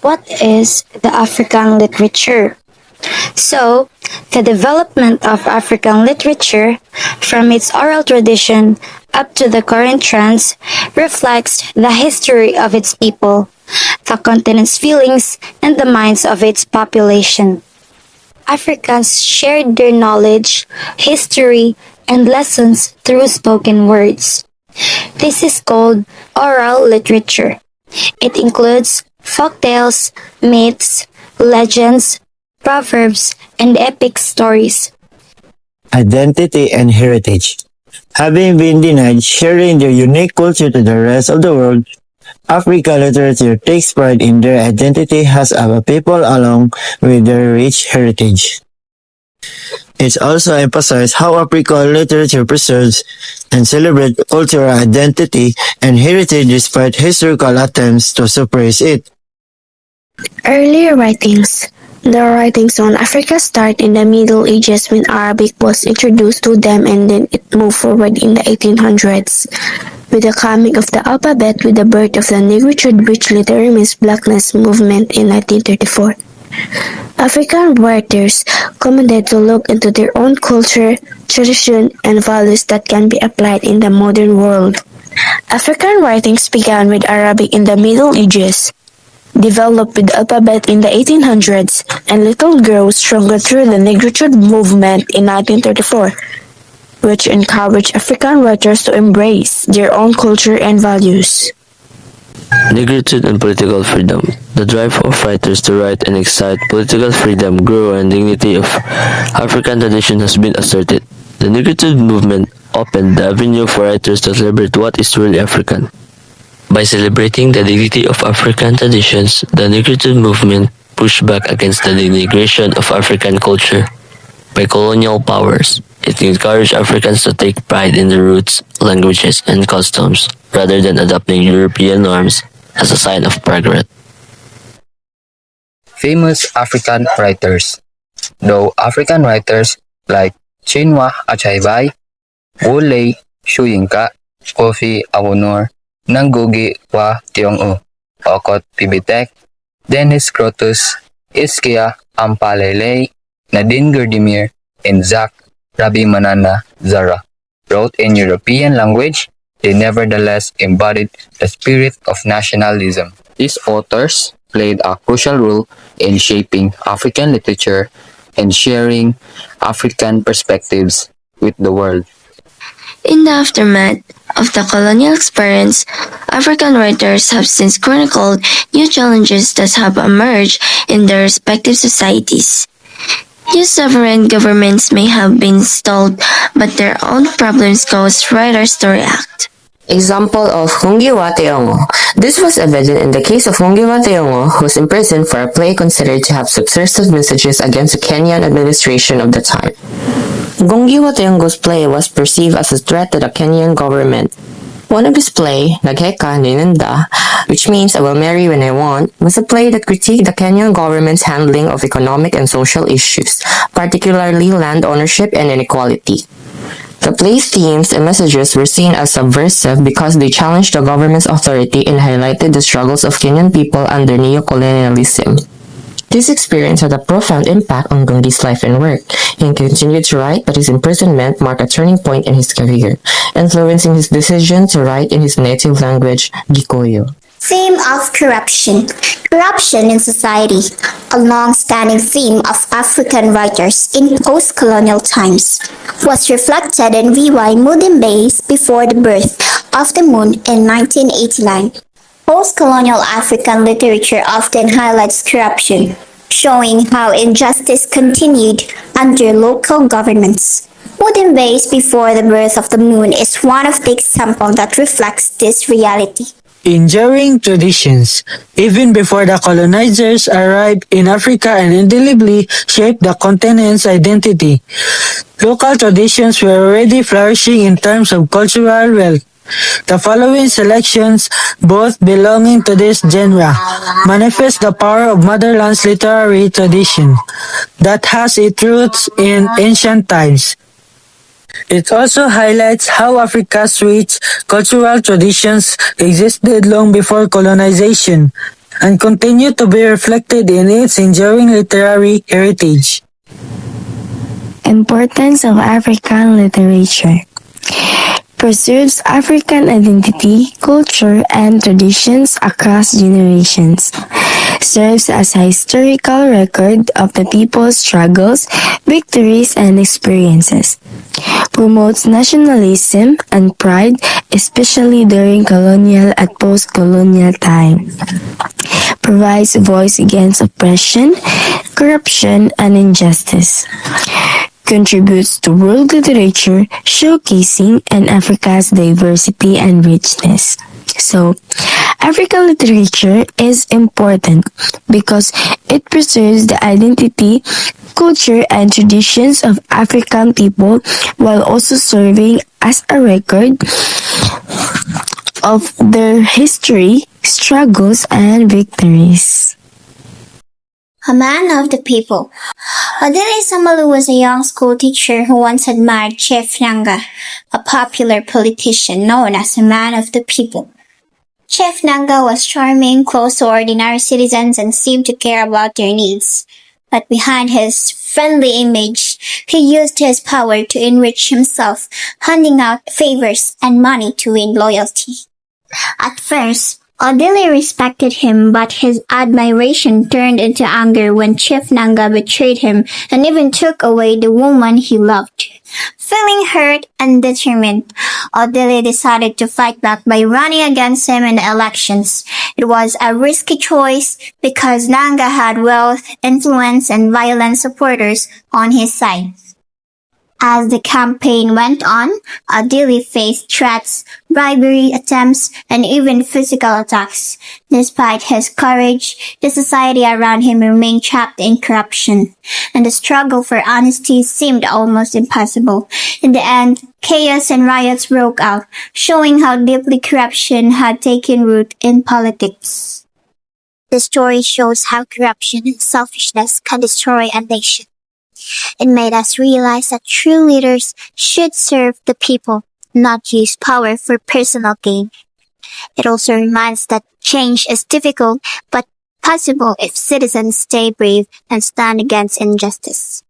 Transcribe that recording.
What is the African literature? So, the development of African literature, from its oral tradition up to the current trends, reflects the history of its people, the continent's feelings, and the minds of its population. Africans shared their knowledge, history, and lessons through spoken words. This is called oral literature. It includes folktales, myths, legends, proverbs, and epic stories. Identity and heritage. Having been denied sharing their unique culture to the rest of the world, Africa literature takes pride in their identity as a people along with their rich heritage. It also emphasizes how African literature preserves and celebrates cultural identity and heritage despite historical attempts to suppress it. Earlier writings. The writings on Africa start in the Middle Ages when Arabic was introduced to them, and then it moved forward in the 1800s. With the coming of the alphabet, with the birth of the negritude which later remains blackness movement in 1934. African writers commanded to look into their own culture, tradition, and values that can be applied in the modern world. African writings began with Arabic in the Middle Ages, developed with the alphabet in the 1800s, and little grew stronger through the negritude movement in 1934, which encouraged African writers to embrace their own culture and values. Negritude and political freedom. The drive of writers to write and excite political freedom grew and dignity of African tradition has been asserted. The negritude movement opened the avenue for writers to celebrate what is truly African. By celebrating the dignity of African traditions, the negritude movement pushed back against the denigration of African culture by colonial powers. It encouraged Africans to take pride in their roots, languages, and customs, rather than adopting European norms as a sign of progress. Famous African writers. Though African writers like Chinua Achebe, Wole Soyinka, Kofi Awonor, Ngugi wa Thiong'o, Okot Pibitek, Dennis Crotus, Iskia Ampalele, Nadine Gerdimir, and Zach Rabimanana Zara wrote in European language. They nevertheless embodied the spirit of nationalism. These authors played a crucial role in shaping African literature and sharing African perspectives with the world. In the aftermath of the colonial experience, African writers have since chronicled new challenges that have emerged in their respective societies. New sovereign governments may have been installed, but their own problems cause writers to react. Example of Ngugi wa Thiong'o. This was evident in the case of Ngugi wa Thiong'o, who was imprisoned for a play considered to have subversive messages against the Kenyan administration of the time. Ngugi wa Thiong'o's play was perceived as a threat to the Kenyan government. One of his play, Nagheka Ninenda, which means I will marry when I want, was a play that critiqued the Kenyan government's handling of economic and social issues, particularly land ownership and inequality. The play's themes and messages were seen as subversive because they challenged the government's authority and highlighted the struggles of Kenyan people under neo-colonialism. This experience had a profound impact on Ngungi's life and work. He continued to write, but his imprisonment marked a turning point in his career, influencing his decision to write in his native language, Gikuyu. Theme of corruption. Corruption in society, a long-standing theme of African writers in post-colonial times, was reflected in V.Y. Mudimbe's Before the Birth of the Moon in 1989. Post-colonial African literature often highlights corruption, showing how injustice continued under local governments. Mudimbe's Before the Birth of the Moon is one of the examples that reflects this reality. Enduring traditions. Even before the colonizers arrived in Africa and indelibly shaped the continent's identity, local traditions were already flourishing in terms of cultural wealth. The following selections, both belonging to this genre, manifest the power of motherland's literary tradition that has its roots in ancient times. It also highlights how Africa's rich cultural traditions existed long before colonization. and continue to be reflected in its enduring literary heritage. Importance of African literature preserves African identity, culture, and traditions across generations. Serves as a historical record of the people's struggles, victories, and experiences. Promotes nationalism and pride, especially during colonial and post-colonial time. Provides voice against oppression, corruption, and injustice. Contributes to world literature, showcasing Africa's diversity and richness. So, African literature is important because it preserves the identity, culture, and traditions of African people while also serving as a record of their history, struggles, and victories. A man of the people. Odile Samalu was a young school teacher who once admired Chief Nanga, a popular politician known as a man of the people. Chief Nanga was charming, close to ordinary citizens, and seemed to care about their needs. But behind his friendly image, he used his power to enrich himself, handing out favors and money to win loyalty. At first, Odile respected him, but his admiration turned into anger when Chief Nanga betrayed him and even took away the woman he loved. Feeling hurt and determined, Odile decided to fight back by running against him in the elections. It was a risky choice because Nanga had wealth, influence, and violent supporters on his side. As the campaign went on, Odile faced threats, bribery attempts, and even physical attacks. Despite his courage, the society around him remained trapped in corruption, and the struggle for honesty seemed almost impossible. In the end, chaos and riots broke out, showing how deeply corruption had taken root in politics. The story shows how corruption and selfishness can destroy a nation. It made us realize that true leaders should serve the people, not use power for personal gain. It also reminds that change is difficult but possible if citizens stay brave and stand against injustice.